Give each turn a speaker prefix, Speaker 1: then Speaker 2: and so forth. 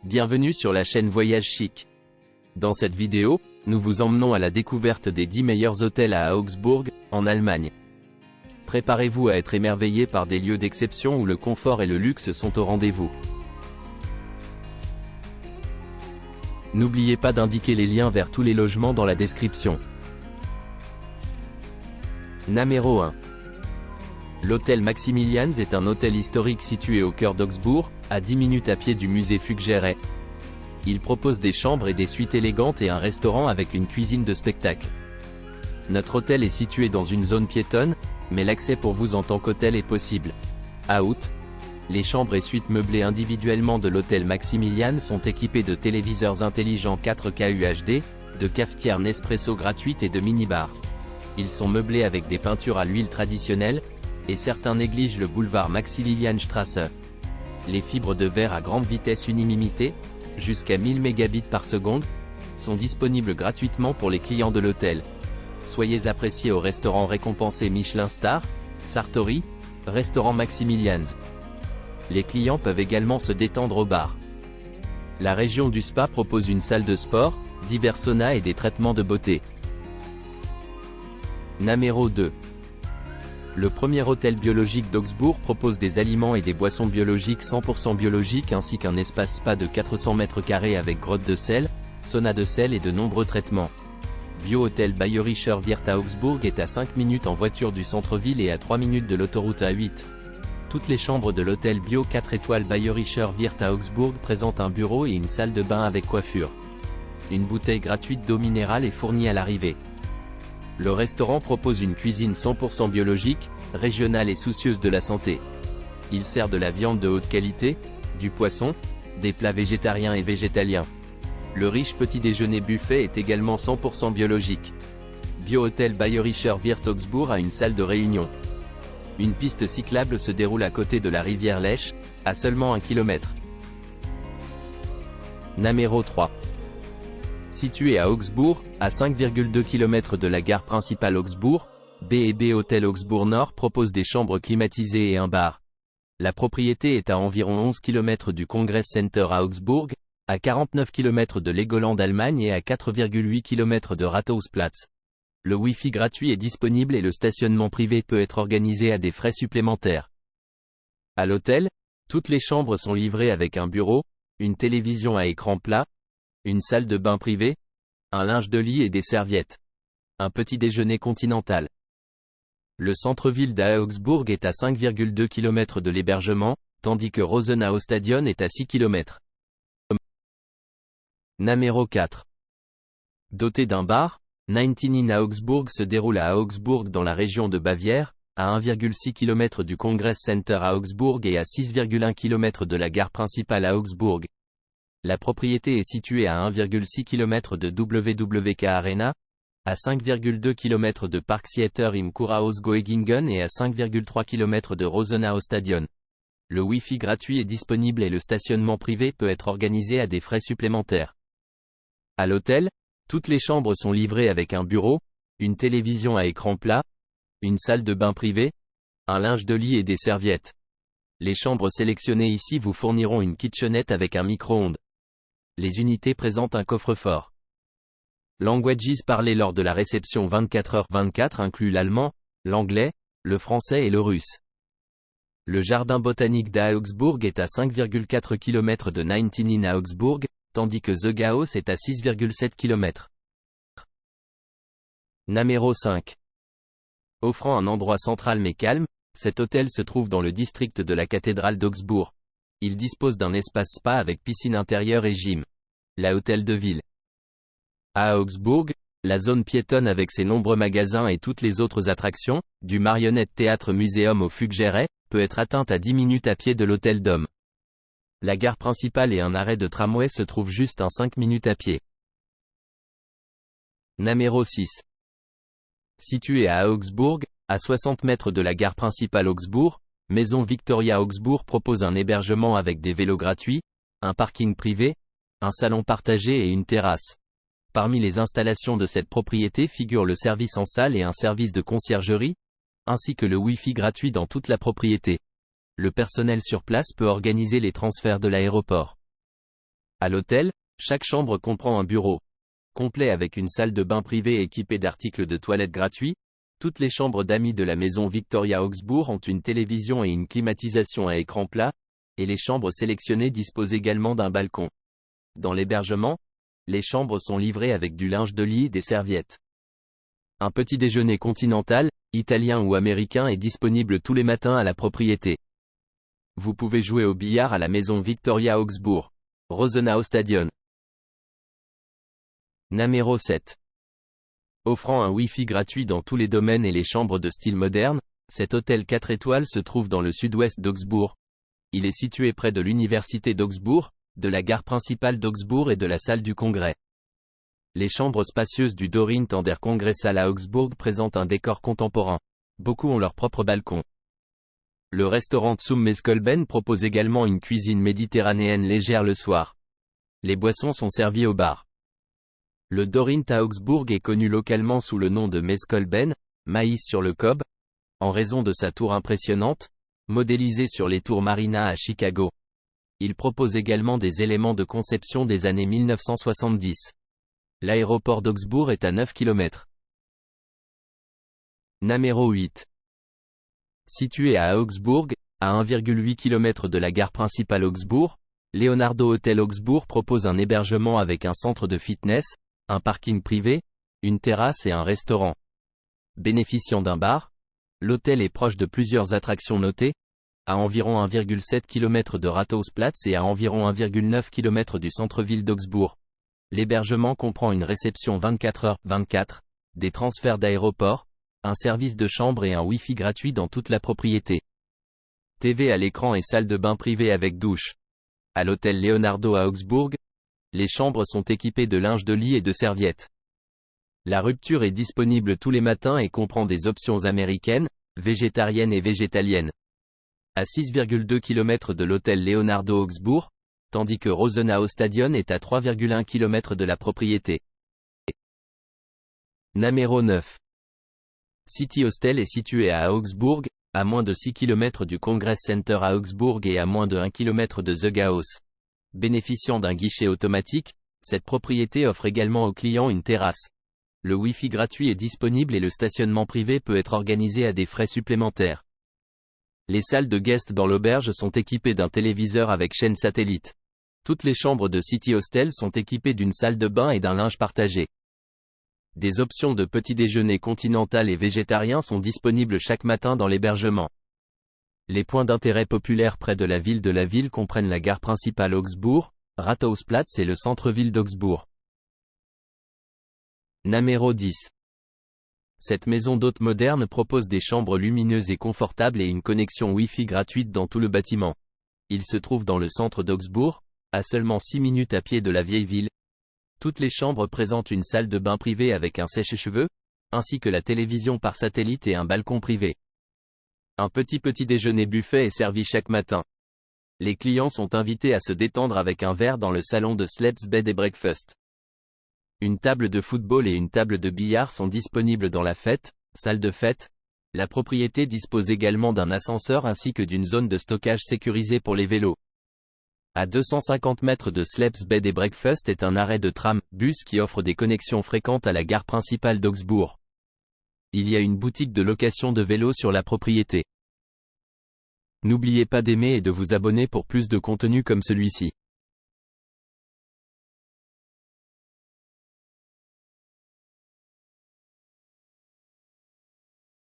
Speaker 1: Bienvenue sur la chaîne Voyage Chic. Dans cette vidéo, nous vous emmenons à la découverte des 10 meilleurs hôtels à Augsbourg, en Allemagne. Préparez-vous à être émerveillé par des lieux d'exception où le confort et le luxe sont au rendez-vous. N'oubliez pas d'indiquer les liens vers tous les logements dans la description. Numéro 1. L'hôtel Maximilians est un hôtel historique situé au cœur d'Augsbourg, à 10 minutes à pied du musée Fuggeré. Il propose des chambres et des suites élégantes et un restaurant avec une cuisine de spectacle. Notre hôtel est situé dans une zone piétonne, mais l'accès pour vous en tant qu'hôtel est possible. Out. Les chambres et suites meublées individuellement de l'hôtel Maximilians sont équipées de téléviseurs intelligents 4K UHD, de cafetières Nespresso gratuites et de mini-bars. Ils sont meublés avec des peintures à l'huile traditionnelles, et certains négligent le boulevard Maximilianstraße. Les fibres de verre à grande vitesse unilimitée, jusqu'à 1000 Mbps par seconde, sont disponibles gratuitement pour les clients de l'hôtel. Soyez appréciés au restaurant récompensé Michelin Star, Sartori, restaurant Maximilians. Les clients peuvent également se détendre au bar. La région du spa propose une salle de sport, divers saunas et des traitements de beauté. Numéro 2. Le premier hôtel biologique d'Augsbourg propose des aliments et des boissons biologiques 100% biologiques ainsi qu'un espace spa de 400 m² avec grotte de sel, sauna de sel et de nombreux traitements. Bio-hôtel Bayerischer Wirt à Augsbourg est à 5 minutes en voiture du centre-ville et à 3 minutes de l'autoroute A8. Toutes les chambres de l'hôtel Bio 4 étoiles Bayerischer Wirt à Augsbourg présentent un bureau et une salle de bain avec coiffure. Une bouteille gratuite d'eau minérale est fournie à l'arrivée. Le restaurant propose une cuisine 100% biologique, régionale et soucieuse de la santé. Il sert de la viande de haute qualité, du poisson, des plats végétariens et végétaliens. Le riche petit déjeuner buffet est également 100% biologique. Bio-hôtel Bayerischer Wirt Augsbourg a une salle de réunion. Une piste cyclable se déroule à côté de la rivière Lech, à seulement 1 km. Numéro 3. Situé à Augsbourg, à 5,2 km de la gare principale Augsbourg, B&B Hôtel Augsbourg Nord propose des chambres climatisées et un bar. La propriété est à environ 11 km du Congress Center à Augsbourg, à 49 km de Legoland Allemagne et à 4,8 km de Rathausplatz. Le Wi-Fi gratuit est disponible et le stationnement privé peut être organisé à des frais supplémentaires. À l'hôtel, toutes les chambres sont livrées avec un bureau, une télévision à écran plat, une salle de bain privée, un linge de lit et des serviettes. Un petit déjeuner continental. Le centre-ville d'Augsbourg est à 5,2 km de l'hébergement, tandis que Rosenau Stadion est à 6 km. Numéro 4. Doté d'un bar, 99 à Augsbourg se déroule à Augsbourg dans la région de Bavière, à 1,6 km du Congress Center à Augsbourg et à 6,1 km de la gare principale à Augsbourg. La propriété est située à 1,6 km de WWK Arena, à 5,2 km de Park Theater im Kurhaus Goegingen et à 5,3 km de Rosenau Stadion. Le Wi-Fi gratuit est disponible et le stationnement privé peut être organisé à des frais supplémentaires. À l'hôtel, toutes les chambres sont livrées avec un bureau, une télévision à écran plat, une salle de bain privée, un linge de lit et des serviettes. Les chambres sélectionnées ici vous fourniront une kitchenette avec un micro-ondes. Les unités présentent un coffre-fort. Languages parlés lors de la réception 24h/24 incluent l'allemand, l'anglais, le français et le russe. Le jardin botanique d'Augsbourg est à 5,4 km de 99 à Augsbourg, tandis que The Gauss est à 6,7 km. Numéro 5. Offrant un endroit central mais calme, cet hôtel se trouve dans le district de la cathédrale d'Augsbourg. Il dispose d'un espace spa avec piscine intérieure et gym. La hôtel de ville. À Augsbourg, la zone piétonne avec ses nombreux magasins et toutes les autres attractions, du Marionnette Théâtre Muséum au Fuggeré, peut être atteinte à 10 minutes à pied de l'hôtel Dom. La gare principale et un arrêt de tramway se trouvent juste à 5 minutes à pied. Numéro 6. Situé à Augsbourg, à 60 mètres de la gare principale Augsbourg, Maison Victoria Augsbourg propose un hébergement avec des vélos gratuits, un parking privé, un salon partagé et une terrasse. Parmi les installations de cette propriété figurent le service en salle et un service de conciergerie, ainsi que le Wi-Fi gratuit dans toute la propriété. Le personnel sur place peut organiser les transferts de l'aéroport. À l'hôtel, chaque chambre comprend un bureau complet avec une salle de bain privée équipée d'articles de toilette gratuits. Toutes les chambres d'amis de la maison Victoria Augsburg ont une télévision et une climatisation à écran plat, et les chambres sélectionnées disposent également d'un balcon. Dans l'hébergement, les chambres sont livrées avec du linge de lit et des serviettes. Un petit déjeuner continental, italien ou américain est disponible tous les matins à la propriété. Vous pouvez jouer au billard à la maison Victoria Augsburg, Rosenau-Stadion. Numéro 7. Offrant un Wi-Fi gratuit dans tous les domaines et les chambres de style moderne, cet hôtel 4 étoiles se trouve dans le sud-ouest d'Augsbourg. Il est situé près de l'université d'Augsbourg, de la gare principale d'Augsbourg et de la salle du congrès. Les chambres spacieuses du Dorint an der Kongresshalle à Augsbourg présentent un décor contemporain. Beaucoup ont leur propre balcon. Le restaurant Zum Meskolben propose également une cuisine méditerranéenne légère le soir. Les boissons sont servies au bar. Le Dorint à Augsbourg est connu localement sous le nom de Meskolben, maïs sur le cob, en raison de sa tour impressionnante, modélisée sur les tours Marina à Chicago. Il propose également des éléments de conception des années 1970. L'aéroport d'Augsbourg est à 9 km. Numéro 8. Situé à Augsbourg, à 1,8 km de la gare principale Augsbourg, Leonardo Hotel Augsbourg propose un hébergement avec un centre de fitness, un parking privé, une terrasse et un restaurant. Bénéficiant d'un bar, l'hôtel est proche de plusieurs attractions notées, à environ 1,7 km de Rathausplatz et à environ 1,9 km du centre-ville d'Augsbourg. L'hébergement comprend une réception 24h/24, des transferts d'aéroport, un service de chambre et un Wi-Fi gratuit dans toute la propriété. TV à l'écran et salle de bain privée avec douche. À l'hôtel Leonardo à Augsbourg, les chambres sont équipées de linge de lit et de serviettes. La rupture est disponible tous les matins et comprend des options américaines, végétariennes et végétaliennes. À 6,2 km de l'hôtel Leonardo Augsbourg, tandis que Rosenau Stadion est à 3,1 km de la propriété. Numéro 9. City Hostel est situé à Augsbourg, à moins de 6 km du Congress Center à Augsbourg et à moins de 1 km de The Gauss. Bénéficiant d'un guichet automatique, cette propriété offre également aux clients une terrasse. Le Wi-Fi gratuit est disponible et le stationnement privé peut être organisé à des frais supplémentaires. Les salles de guest dans l'auberge sont équipées d'un téléviseur avec chaîne satellite. Toutes les chambres de City Hostel sont équipées d'une salle de bain et d'un linge partagé. Des options de petit déjeuner continental et végétarien sont disponibles chaque matin dans l'hébergement. Les points d'intérêt populaires près de la ville comprennent la gare principale Augsbourg, Rathausplatz et le centre-ville d'Augsbourg. Numéro 10. Cette maison d'hôtes moderne propose des chambres lumineuses et confortables et une connexion Wi-Fi gratuite dans tout le bâtiment. Il se trouve dans le centre d'Augsbourg, à seulement 6 minutes à pied de la vieille ville. Toutes les chambres présentent une salle de bain privée avec un sèche-cheveux, ainsi que la télévision par satellite et un balcon privé. Un petit déjeuner buffet est servi chaque matin. Les clients sont invités à se détendre avec un verre dans le salon de Sleps Bed and Breakfast. Une table de football et une table de billard sont disponibles dans la salle de fête. La propriété dispose également d'un ascenseur ainsi que d'une zone de stockage sécurisée pour les vélos. À 250 mètres de Sleps Bed and Breakfast est un arrêt de tram-bus qui offre des connexions fréquentes à la gare principale d'Augsbourg. Il y a une boutique de location de vélos sur la propriété. N'oubliez pas d'aimer et de vous abonner pour plus de contenu comme celui-ci.